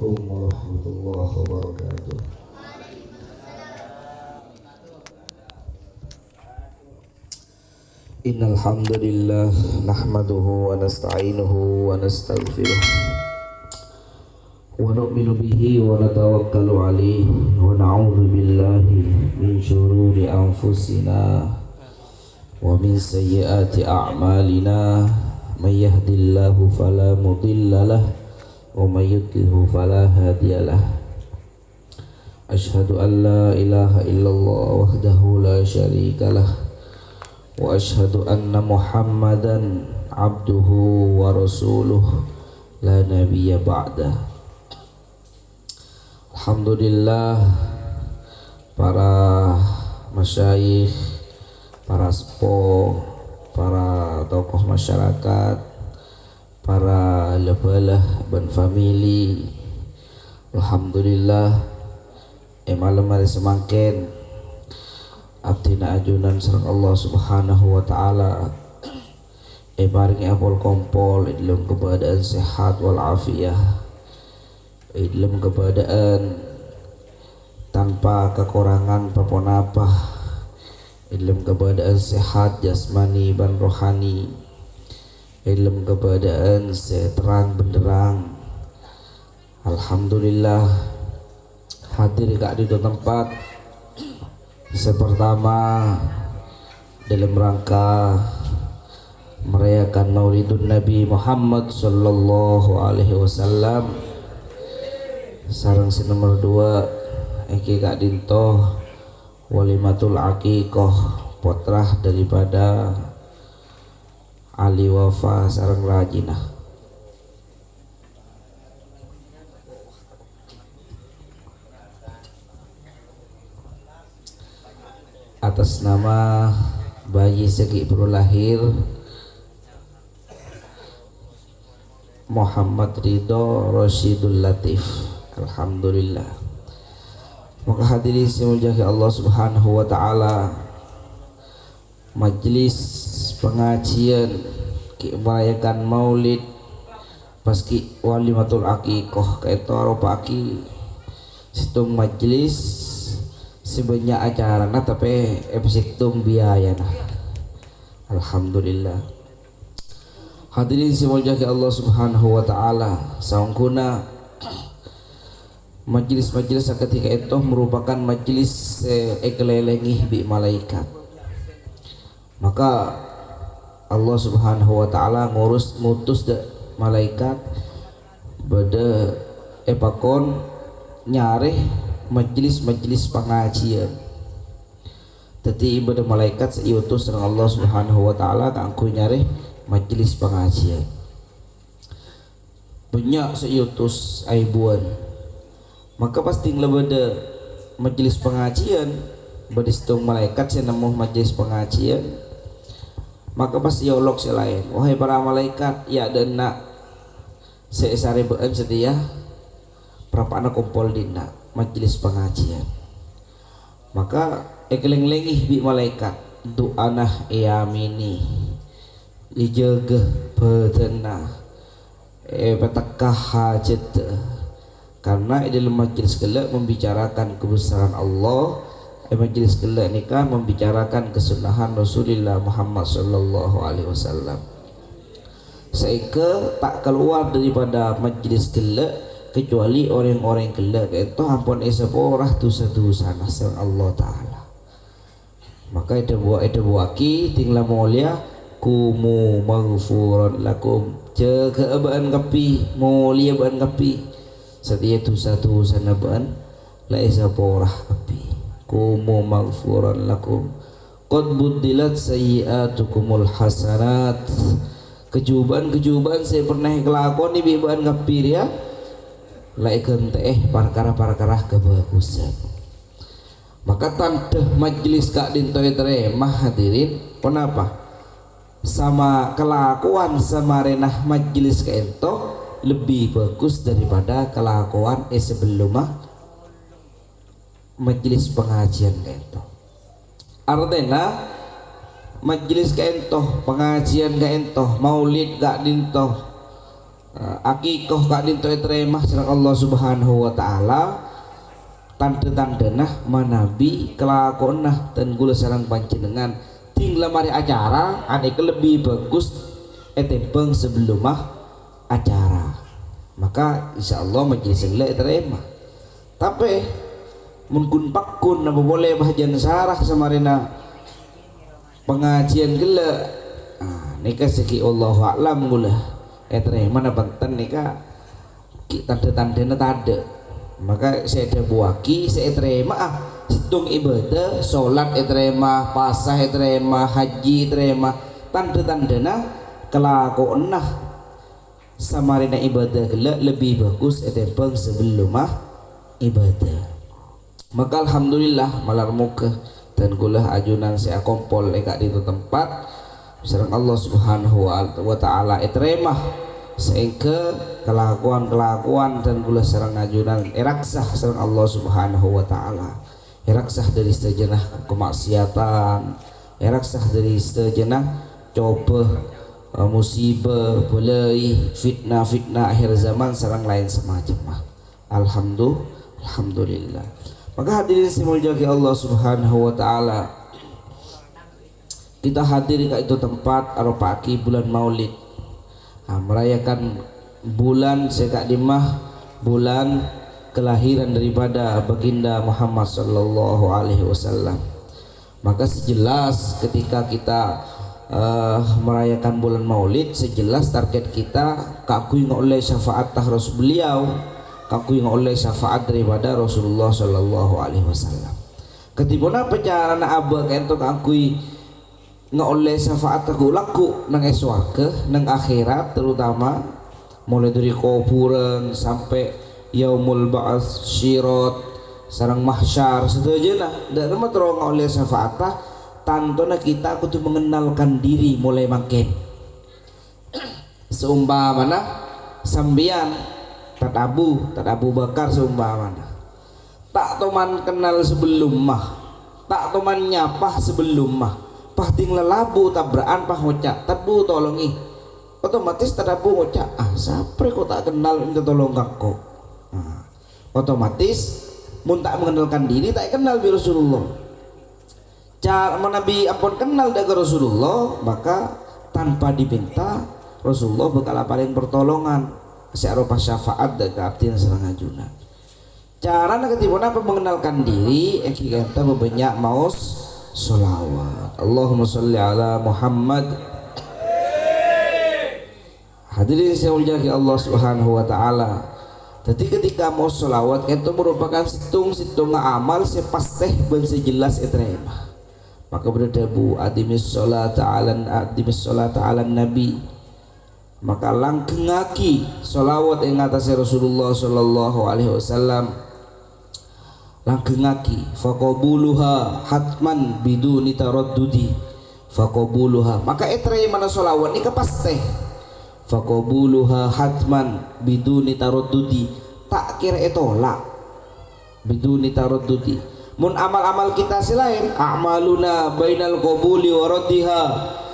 Assalamualaikum warahmatullahi wabarakatuh. Innal hamdalillah nahmaduhu wa nasta'inuhu wa nastaghfiruh wa nu'minu bihi wa natawakkalu alaihi wa na'udzu billahi min syururi anfusina wa min sayyiati a'malina may yahdihillahu fala mudilla lahu wa may yudlilhu fala hadiya lahu. Asyhadu an la ilaha illallah wahdahu la syarika lahu wa asyhadu anna Muhammadan abduhu wa rasuluh la nabiyya ba'da. Alhamdulillah, para masyayikh, para sepuh, para tokoh masyarakat, para lebalah ban family, alhamdulillah malam hari semangken abdina ajunan sareng Allah subhanahu wa ta'ala baringi apol kompol dalam keadaan sehat walafiat, dalam keadaan tanpa kekurangan apa-apa, dalam keadaan sehat jasmani dan rohani, dalam keadaan terang benderang. Alhamdulillah hadir di tempat sepertama dalam rangka merayakan Maulidun Nabi Muhammad sallallahu alaihi wasallam. Sareng nomor 2 iki Kak Dinto walimatul aqiqah putrah daripada Ali Wafa sareng Rajinah. Atas nama bayi segi baru lahir Muhammad Ridho Rasyidul Latif, alhamdulillah. Maka hadirin semuanya Allah subhanahu wa ta'ala, majlis pengajian merayakan maulid paski walimatul aqiqah kaito aropaki situng majlis sebanyak acara na tapi episode biaya na. Alhamdulillah hadirin semuanya Allah subhanahu wa ta'ala, saungkuna majlis-majlis ketika itu merupakan majlis ekelelengi bi malaikat. Maka Allah subhanahu wa ta'ala ngutus malaikat pada epakon nyareh majlis-majlis pengajian. Tadi ibadah malaikat seutus dengan Allah subhanahu wa ta'ala kangku nyareh majlis pengajian. Banyak seutus aibuan. Maka pasti lebada majlis pengajian berdistung malaikat saya nemu majlis pengajian. Maka pasti yolok selain wahai para malaikat ya dan nak seesare bean setia berapa anak kumpul dina majlis pengajian. Maka ekeleng-lengih bi malaikat doanah yamini dijaga petena petakah hajat, karena dalam majlis kelak membicarakan kebesaran Allah, majlis kelak nikah membicarakan kesunahan Rasulullah Muhammad sallallahu alaihi wasallam. Sehingga tak keluar daripada majlis kelak kecuali orang-orang kelak itu ampun esaporah dosa-dosa nasang Allah Ta'ala. Maka itu buaki tinggal mulia kumu maghfuran lakum jaga abaan kapi mulia abaan kapi setia dosa-dosa nabaan la esaporah kapi kumu maghfuran lakum qad buddilat sayyi'atukumul hasanat. Kejuban saya pernah kelakon di bibaan kapir ya laikan perkara-perkara kebagusan. Maka tanda majlis Kak Dinto teremah hadirin kenapa? Sama kelakuan sama renah majlis kento lebih bagus daripada kelakuan sebelum majlis pengajian kento. Artinya majelis ka entoh, pengajian ka entoh, maulid Kak Dintoh akikoh kadin to teremah sareng Allah Subhanahu wa taala tanda-tandana manabi kelakonnah dan gula sareng panjenengan ting lemari acara ane lebih bagus etempeng sebelum acara, maka insyaallah majelis heula teremah. Tapi mun kun pakun apa boleh bahagian sarah samarina pengajian gila nika seki Allahu a'lam gula teremah na banten nika tanda-tandana tade, maka saya ada buaki saya terima situng ibadah sholat terima pasah terima haji terima tanda-tandana kelakuan samarina ibadah gila lebih bagus etempeng sebelum ibadah. Maka alhamdulillah malar muka dan gula ajunan saya kompol eka di tempat sareng Allah Subhanahu wa taala etremah sehingga kelakuan dan gula sareng ajunan eraksah sareng Allah Subhanahu wa taala, eraksah dari sejenah kemaksiatan, eraksah dari sejenah coba musibah belai fitnah akhir zaman sareng lain semacam. Alhamdulillah. Maka hadirin simulja Allah Subhanahu wa taala, kita hadir ke itu tempat aropaki bulan Maulid, merayakan bulan sekadimah bulan kelahiran daripada baginda Muhammad sallallahu alaihi wasallam. Maka sejelas ketika kita merayakan bulan Maulid, sejelas target kita kakui oleh syafaat Rasul beliau, kakui oleh syafaat daripada Rasulullah sallallahu alaihi wasallam. Ketibona pecaran abah kento kakui oleh syafaat aku laku nang eswake nang akhirat, terutama mulai dari kuburan sampai yaumul ba'ats syirat sarang mahsyar sedajana dan nama terong oleh syafaat tantona kita kudu mengenalkan diri mulai makin seumpamana sambian tak Abu Bakar seumpamana tak toman kenal sebelum mah, tak toman nyapah sebelum mah, pah ting lelabu tabraan pah ngocak tabu tolongi otomatis tadabu ngocak sapre kok tak kenal minta tolong kakko, otomatis mun tak mengenalkan diri tak kenal bi Rasulullah. Cara Nabi ampun kenal dengan Rasulullah, maka tanpa dipinta Rasulullah bakal paling pertolongan searupa syafaat dan keabdian sareng ajuna. Cara ketibona apa mengenalkan diri kita bebanyak maos sholawat. Allahumma sholli ala Muhammad. Hadirin saya muliakan Allah Subhanahu wa taala. Jadi ketika mau sholawat itu merupakan situng amal sepasteh ben sejelas etrema. Maka berdebu adimis sholat ala nabi, maka langkengaki sholawat yang atas Rasulullah sallallahu alaihi wasallam, langkengaki faqabuluha hatman biduni taraddudi faqabuluha, maka etre mana sholawat ini kepasteh faqabuluha hatman biduni taraddudi, tak kira etolak biduni taraddudi. Mun amal-amal kita selain a'maluna bainal qabuli wa raddiha,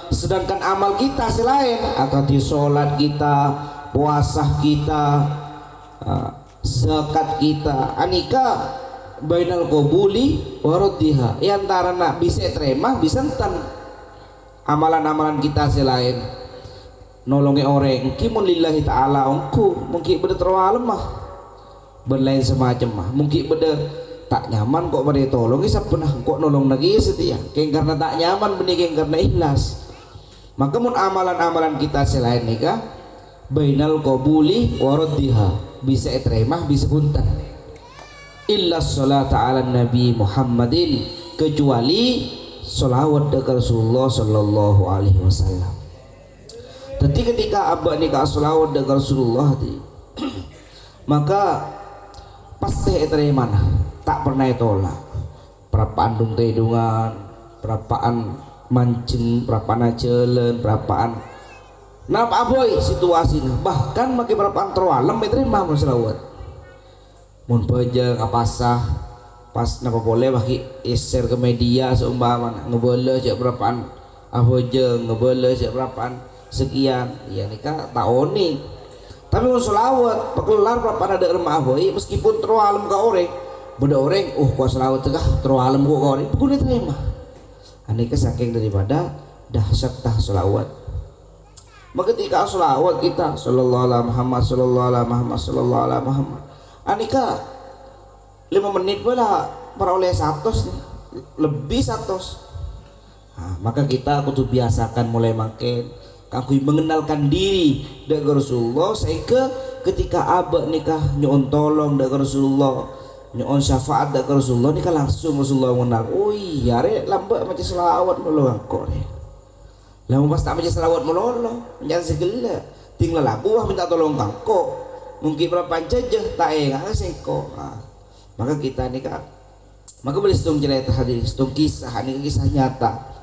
sedangkan amal kita selain akati sholat kita, puasa kita, zakat kita, anika bainal qabuli wa raddiha, antara nak bisa terima bisa entan amalan-amalan kita selain nolongi orang kimun lillahi ta'ala ongku mungkin beda terlalu lemah berlain semacam mah mungkin beda tak nyaman kok pada tolong isa pernah kok nolong lagi setia keng karena tak nyaman benih keng karena ikhlas. Maka mun amalan-amalan kita selain nikah bainal qabuli wa raddiha bisa etremah bisa punten illa sholata ala nabi Muhammadin, kecuali sholawat dekat Rasulullah sallallahu alaihi wasallam. Jadi ketika abah nikah sholawat dekat Rasulullah maka pasti etremah tak pernah tolak perapaan dung tedungan, perapaan mancing, perapaan jalan, perapaan napa boy situasinya, bahkan makin perapaan terwalam diterima selawat mun bajang apasah pas napa boleh bagi share ke media seumpama ngebele cek perapaan abojeng ngebele cek perapaan sekian ya nikah taoni Tapi mun selawat pakelar pada ada remah boy meskipun terus alam ka orang beda orang kok selawat teh terus alam kok orang pun diterima. Aneka saking daripada dahsyat tah selawat. Maka ketika selawat kita sallallahu alaihi Muhammad sallallahu alaihi Muhammad sallallahu alaihi Muhammad aneka 5 menit pula para oleh 100 lebih 100. Nah, maka kita kudu biasakan mulai makin aku mengenalkan diri dengan Rasulullah sehingga ketika abah nikah nyon tolong dengan Rasulullah nyon syafaat dengan Rasulullah nikah langsung Rasulullah mengenal oh iya re lambat macam selawat mulu angkor re lama pas tak macam selawat mulu jangan segala tinggal aku minta tolong kangko mungkin berapa jajah tak enggak sengko maka kita nikah maka boleh setung cerita hadir setung kisah ini kisah nyata.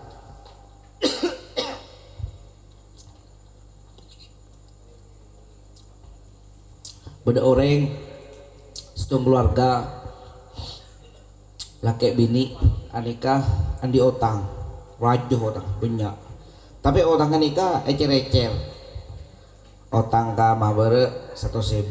Beda orang setung keluarga laki bini anika andi otang wajuh otang banyak tapi otang anika ecer-ecer otang ka mabere 100.000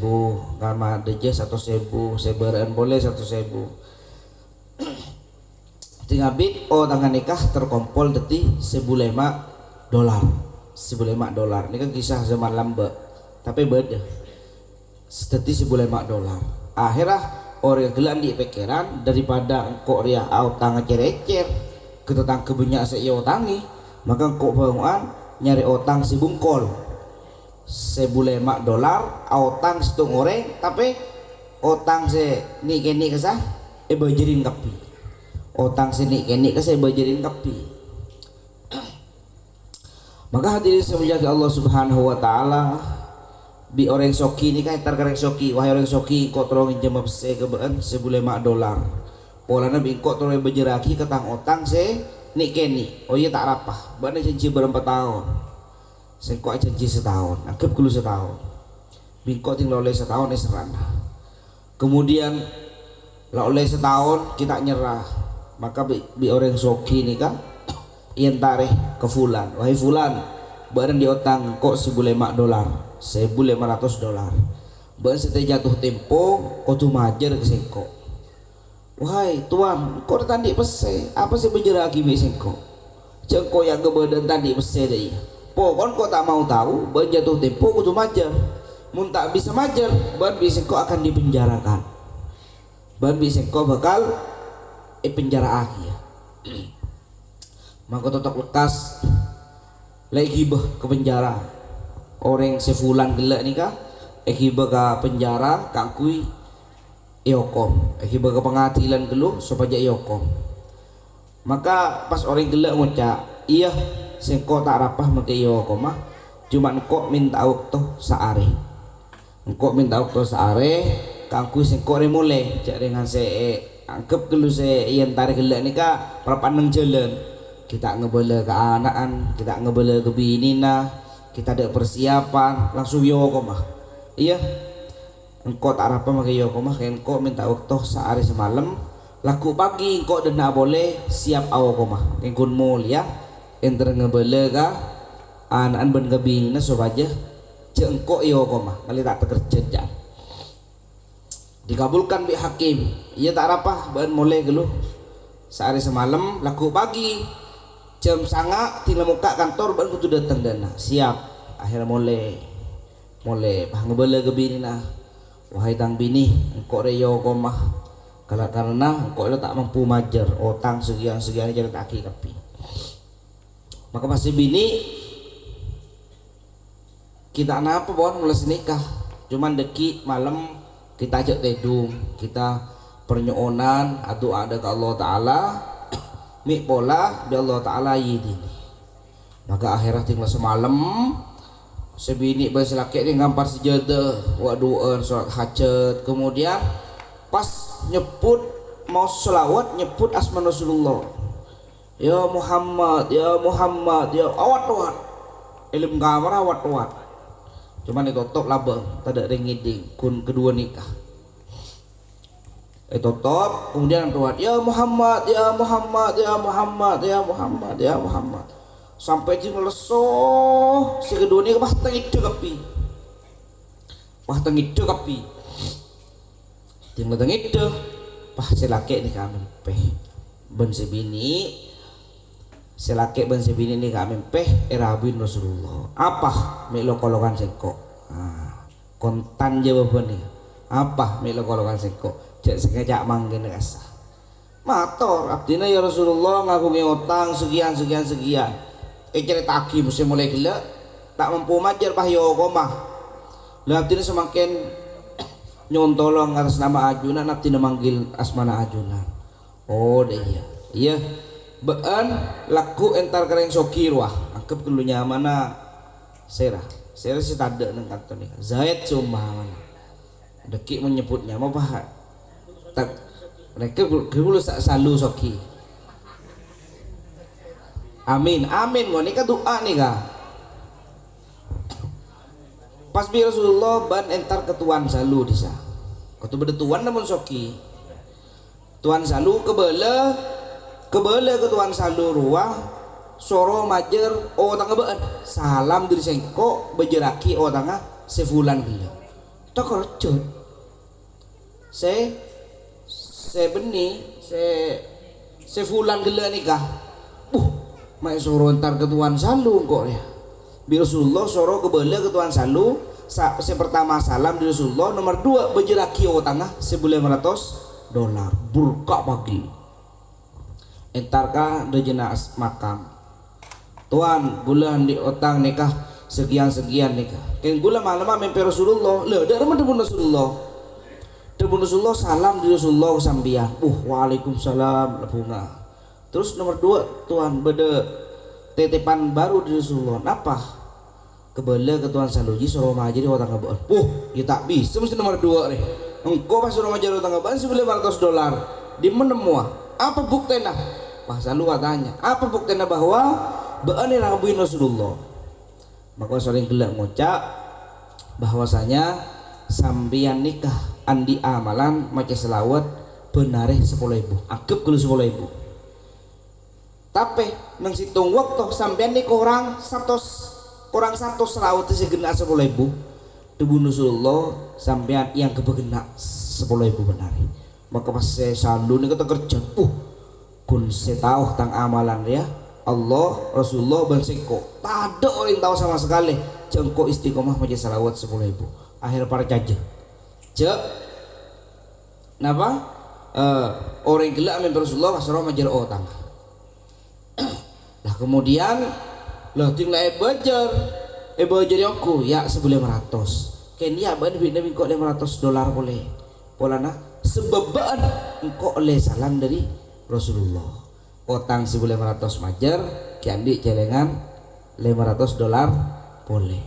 ka madeje 100.000 seberan boleh 100.000 tinggal bit otang anika terkompol deti $1.500 $1.500 ini kan kisah zaman lambe tapi beda seteti $1.500 akhirnya orang gelan di pikiran daripada engkau ria utang ecer-ecer ketetang kebanyak saya utangi maka engkau bangunan nyari utang si bungkol $1.500 utang setung orang tapi utang se ni kini kesah bajarin kapi utang se ni kini kesah bajarin kapi maka hadirin semuanya Allah Subhanahu wa taala bi orang soki ni kan terkarek soki wahai orang soki kau tolongin jam se kebaan $1.500 polana bi kau tolongin berjeraki ketang otang se ni keni oh iya tak rapah bana janji berempat tahun se kau janji setahun anggap dulu setahun bi kau tinggal oleh setahun ni serana kemudian lah oleh setahun kita nyerah maka bi orang soki ni kan ian tarikh ke fulan wahai fulan barang di otang kok $1.500 $1.500 bahan setelah jatuh tempo kau tu majer ke sengko wahai tuan kau tadi pese apa sih berjeraki be sengko cengko yang kebadan tadi pese deh pokon kau tak mau tahu bahan jatuh tempo kau tu majer mun tak bisa majer bahan be sengko akan dipenjarakan bahan be sengko bakal penjara akhir maka totok lekas lagi bah ke penjara orang sefulan gelak ni kah akibat ke penjara kangkui iokom akibat ke pengadilan geluh supaya iokom maka pas orang gelak ngucap iya sengko tak rapah maka iokom mah cuma engkau minta waktu saare engkau minta waktu saare kangkui sengko remole cak dengan se anggap geluh se ian tarik gelak ni kah perpaneng jalan kita ngebela ke anakan kita ngebela ke bini nah kita ada persiapan langsung yoko mah iya engkau tak apa maka yoko mah engkau minta waktu sehari semalam laku pagi engkau dena boleh siap awoko mah engkau mulia enter ngebela ka anak ben kebingna supaya cek engkau yoko mah kali tak terkerja dikabulkan bi hakim iya tak apa ben mulai geluh sehari semalam laku pagi jam sanga tinggal muka kantor baru kudu datang dana siap akhirnya mulai bah ngebela ke bini nah wahai tang bini engkau reyo komah karena engkau itu tak mampu majer otang sekian jadi tak kapi maka masih bini kita apa bon mulai nikah cuman deki malam kita ajak tedung kita pernyonan atau ada ke Allah Ta'ala mik pola bi Allah Ta'ala yidini maka akhirnya tinggal semalam sebini berselakit ni ngampar sejadah wa doa solat hajat kemudian pas nyebut mau selawat nyebut asma Rasulullah ya Muhammad ya Muhammad ya awat ilm kamar awat cuman itu top laba tak ada ringiding kun kedua nikah itu top kemudian tuat ya Muhammad ya Muhammad ya Muhammad ya Muhammad ya Muhammad sampai jing lesoh si kedua ni bah tengit kapi wah tengido kapi tinggal tengido pah selake nih kami peh ben sebini selake ben sebini nih kami peh erabin Rasulullah apa melo kolokan sengko kontan jawaban nih apa melo kolokan sengko cek sekejap manggen rasa mator abdina ya Rasulullah ngakungi utang sekian cerita aki mesti mulai gila tak mampu majar pahyo komah lah abdina semakin nyontolong atas nama ajunan abdina manggil asmana ajunan oh deh iya bean laku entar kereng sokirwah angkep kelunya mana serah si tada neng kantor nih Zaid cuma mana dekik menyebutnya mau pahat tak mereka dulu selalu soki amin gua nih kan doa nih kah pas bi Rasulullah ban entar ketuan salu disa ketu bedetuan namun soki tuan salu kebele ketuan salu ruah soro majer oh tangga bean salam diri sengko bejeraki oh tangga sefulan gila tak kerjot se beni se fulan gila nikah mai soro entar ketuan salu kok ya bi Rasulullah soro kebele ketuan salu pertama salam di Rasulullah nomor 2 bejeraki o tangah $1.500 burka pagi entar ka dejena makam tuan gulan di otang nikah sekian nikah ken gula malam mimpi Rasulullah le dari mana debun Rasulullah salam di Rasulullah sambian waalaikumsalam bunga terus nomor 2 tuan bede titipan baru di Rasulullah napa kebele ketuan saluji suruh majiri otang ngebon ya tak bisa mesti nomor 2 nih engkau pas suruh majiri otang ngebon $1.500 di menemua apa buktinya wah salu katanya apa buktinya bahwa beani rabuin Rasulullah maka sering gelak ngocak bahwasanya sambian nikah andi amalan maca selawat benareh 10.000 anggap dulu 10.000 tapi nang situng waktu sambian nikah orang satu selawat segena 10.000 debu Rasulullah sampean yang kebegena 10.000 benar maka pas saya salu nih kata kerja kun saya tahu tentang amalan ya Allah Rasulullah bersiko tak ada orang tahu sama sekali jengko istiqomah maca selawat 10.000 akhir para caja cek kenapa orang gila amin Rasulullah pasrah majar otang lah kemudian lah tinggal bajar aku ya $1.500 Kenya ban Nabi kok $500 boleh polana sebaban engkau oleh salam dari Rasulullah otang $1.500 majar kiandi celengan $500 boleh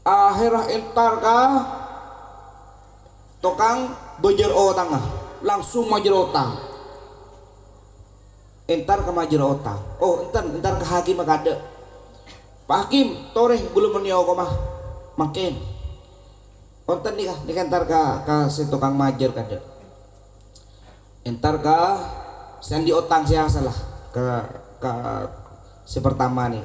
akhirah entar kah tokang bajar otang langsung majar otang entar ke majar otang entar ke hakim kada Pak Hakim, toreh belum menio koma makin. Konten nih entar ka si tukang majer kada. Entar ka sandi otang saya salah ke si pertama nih.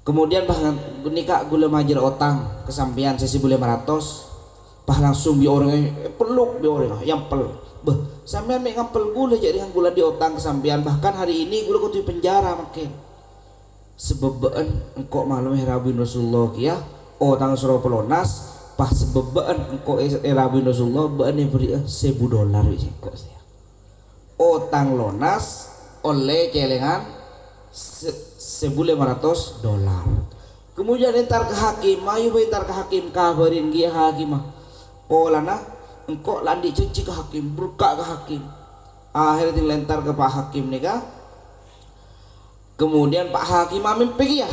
Kemudian bahkan nikah gula majer otang kesampian sesi $500 bah langsung bi orang peluk bi orang yang pel. Sampean mek ngampel gula jadi gula di otang kesampian bahkan hari ini gula kutu penjara makin. Sebabaan engkau malam rabin Rasulullah kia otang surau pelonas pas sebabaan engkau rabin Rasulullah baan yang beri $1.000 kok saya otang lonas oleh celengan $1.500 kemudian entar ke hakim ayo entar ke hakim kabarin dia hakim polana engkau landi cuci ke hakim berkak ke hakim akhirnya dilentar ke Pak Hakim nih kah kemudian Pak Hakim mimpi ya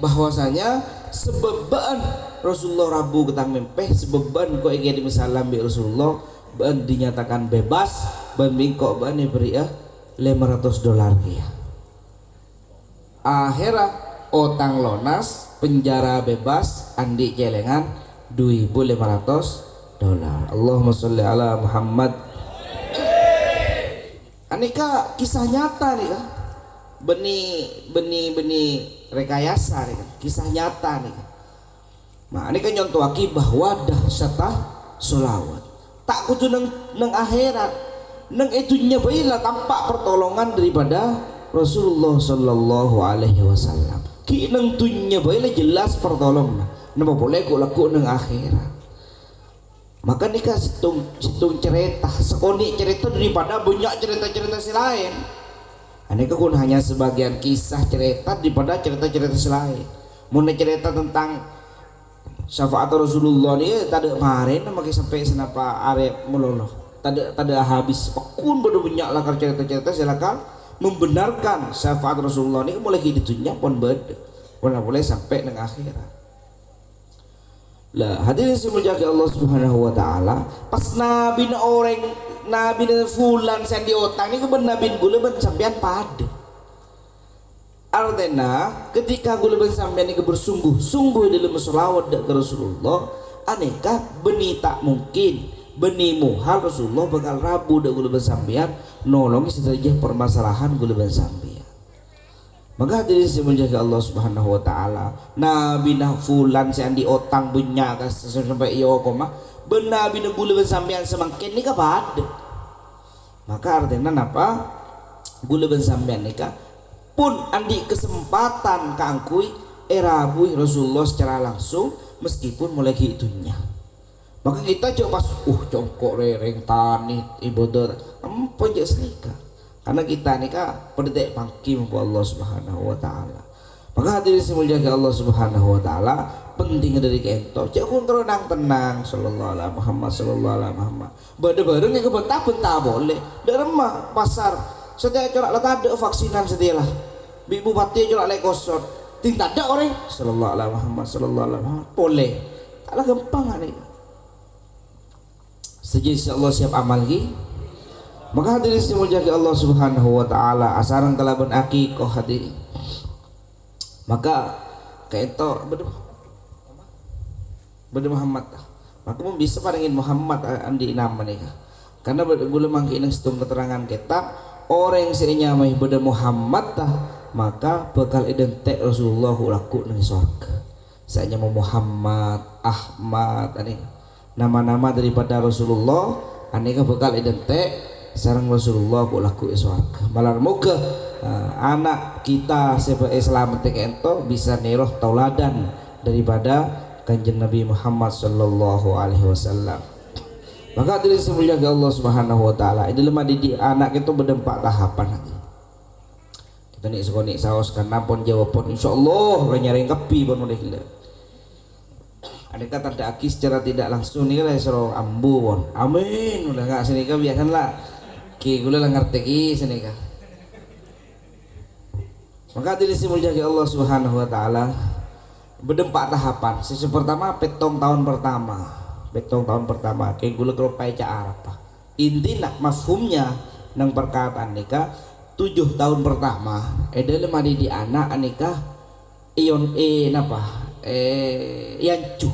bahwasanya sebaban Rasulullah Rabu ketang mimpi sebaban kok ingin misalam bi Rasulullah ban dinyatakan bebas ban bingkok ban diberi $500 ya akhirnya otang lonas penjara bebas andi celengan $2.500 Allahumma sholli ala Muhammad anika kisah nyata nih kah benih rekayasa nih kan kisah nyata nih kan Nah ini kan nyontoh aki bahwa dahsyatah solawat tak kudu neng akhirat neng itunya baiklah tampak pertolongan daripada Rasulullah Sallallahu Alaihi Wasallam ki neng tunya baiklah jelas pertolongan napa boleh kok laku neng akhirat. Maka nikah situng cerita sekoni cerita daripada banyak cerita-cerita si lain. Ini kan hanya sebagian kisah cerita daripada cerita-cerita si lain. Mau cerita tentang syafaat Rasulullah ini tadi kemarin makai sampai senapa arep meloloh. Tadi habis pekun banyak lah cerita-cerita silakan membenarkan syafaat Rasulullah ini mulai hidupnya pun beda. Boleh sampai dengan akhirat. Lah hadirin semuanya Allah Subhanahu wa taala pas nabi orang nabi fulan sen di otak ini keben nabi gula ben sampean pada artinya ketika gula ben sampean ini bersungguh-sungguh dalam selawat ke Rasulullah aneka beni tak mungkin beni muhal Rasulullah bakal rabu dak gula ben sampean nolong saja permasalahan gula ben sampean. Maka hadirin semuanya Allah Subhanahu wa taala nabi nah fulan sen di otang bunyak sampai iyo koma benabi na gula sampean semangkin ni kapad. Maka artinya napa gula sampean ni ka pun andi kesempatan kaangkui erabuih Rasulullah secara langsung meskipun mulai itunya. Maka kita coba pas congkok rereng tanit ibadah penjak senika karena kita ni ka pedek pangki mampu Allah Subhanahu wa taala. Maka hadirin semuanya Allah Subhanahu wa taala penting dari kento cek pun tenang sallallahu alaihi Muhammad sallallahu alaihi Muhammad bareng yang kebentah-bentah boleh dari rumah pasar setiap corak lah ada vaksinan setiap lah ibu bupati corak lah kosot tidak ada orang sallallahu alaihi Muhammad sallallahu alaihi Muhammad boleh taklah gampang ni sejak Allah siap amal lagi. Maka hadirin semuanya Allah Subhanahu wa taala asaran kalaban akikoh hadirin. Maka kayak itu beda Muhammad maka pun bisa parangin Muhammad andi nama nih karena gula mangkin setung keterangan kitab orang yang senyamai beda Muhammad maka bakal identik Rasulullah laku ning surga saya mau Muhammad Ahmad ani nama-nama daripada Rasulullah aneka bakal identik sareng Rasulullah ku laku surga malar moga anak kita sebagai Islam ento bisa niroh tauladan daripada kanjeng Nabi Muhammad sallallahu alaihi wasallam. Maka dari semuanya Allah Subhanahu wa taala ini lemah didik anak itu berdempak tahapan kita nih sekoni saos kan nampun jawabon insyaallah renyaring kepi pun mulai gila ada kata ada aki secara tidak langsung nih kan suruh ambu pun amin udah gak sini kan biasalah ki gula lah ngerti ki sini kan. Maka dari semuanya Allah Subhanahu wa taala berdempak tahapan. Sesi pertama petong tahun pertama kayak gula keropai ca apa. Intinya mafhumnya nang perkataan nikah 7 tahun pertama adalah madi di anak nikah ion napa yancu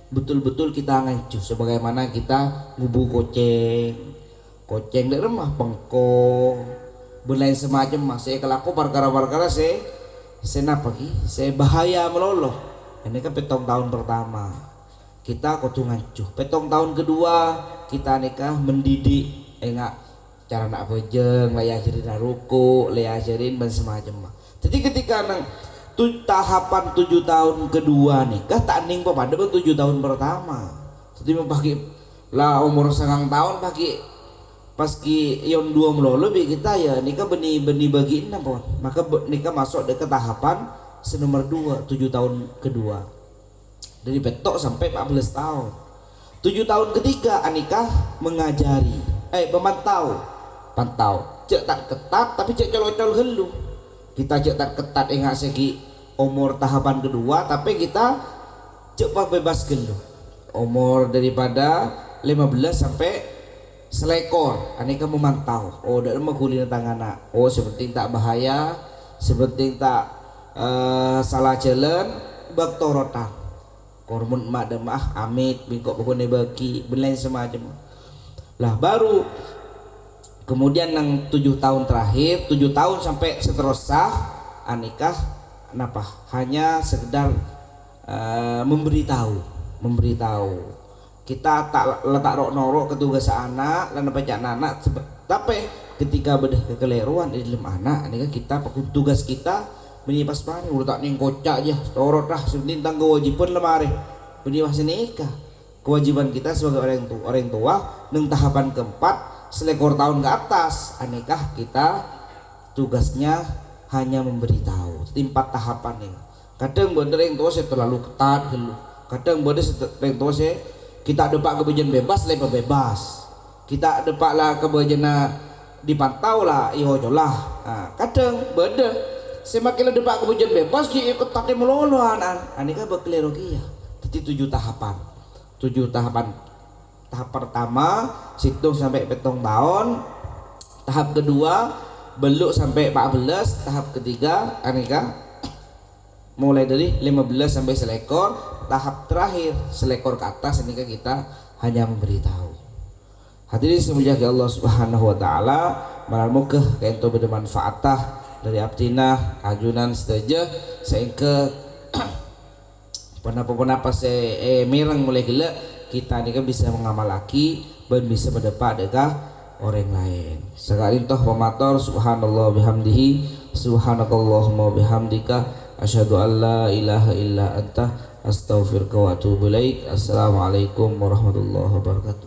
betul-betul kita ngancu sebagaimana kita ngubu koceng dari rumah bengkong belain semacam masih kelaku perkara-perkara saya napa ki saya bahaya meloloh ini kan petong tahun pertama kita kudu ngancuh petong tahun kedua kita nikah mendidik enggak cara nak bejeng layajarin ruku layajarin dan semacam jadi ketika nang tahapan 7 tahun kedua nikah tak ning pada 7 tahun pertama jadi membagi lah umur 9 tahun pakai pas ki yon 2 melolo kita ya nikah beni bagiin apa maka nikah masuk ke tahapan nomor 2 7 tahun kedua dari petok sampai 14 tahun 7 tahun ketiga nikah mengajari pantau cek tak ketat tapi cek colol helu kita cek tak ketat enggak segi umur tahapan kedua tapi kita cek bebas gelu umur daripada 15 sampai selekor aneka memantau dari mengkulina tangan seperti tak bahaya seperti tak salah jalan bak torotan kormun mak demah amit bingkok pokoknya bagi belain semacam lah baru kemudian yang 7 tahun terakhir 7 tahun sampai seterusnya anikah kenapa hanya sekedar memberitahu kita tak letak rok norok ketugas anak dan pajak anak tapi ketika bedah kekeliruan di dalam anak ini kan kita tugas kita menyipas pani udah tak ning kocak aja torot dah sebenarnya tentang kewajiban lemari beniwas nikah kewajiban kita sebagai orang tua neng tahapan keempat selekor tahun ke atas anekah kita tugasnya hanya memberitahu timpat tahapan nih kadang bener yang tua saya terlalu ketat dulu kadang bener yang tua saya kita depak kebajian bebas lepas bebas kita depak lah kebajian dipantau lah ihojolah kadang bener semakin depak kebajian bebas dia ikut tadi meloloan aneka berkeliru ya jadi 7 tahapan tahap pertama situng sampai petong tahun tahap kedua beluk sampai 14 tahap ketiga aneka mulai dari 15 sampai selekor tahap terakhir selekor ke atas ini kita hanya memberitahu. Hadirin semuanya Allah Subhanahu wa taala maramukah kaento bermanfaatah dari abdina ajunan setuju sehingga penapa se mireng mulai gila kita ini kan bisa mengamal lagi dan bisa berdepan dengan orang lain. Sekali toh pemator subhanallah bihamdihi subhanakallahumma bihamdika asyhadu an la ilaha illa anta astaghfiruka wa atubu ilaik. Assalamualaikum warahmatullahi wabarakatuh.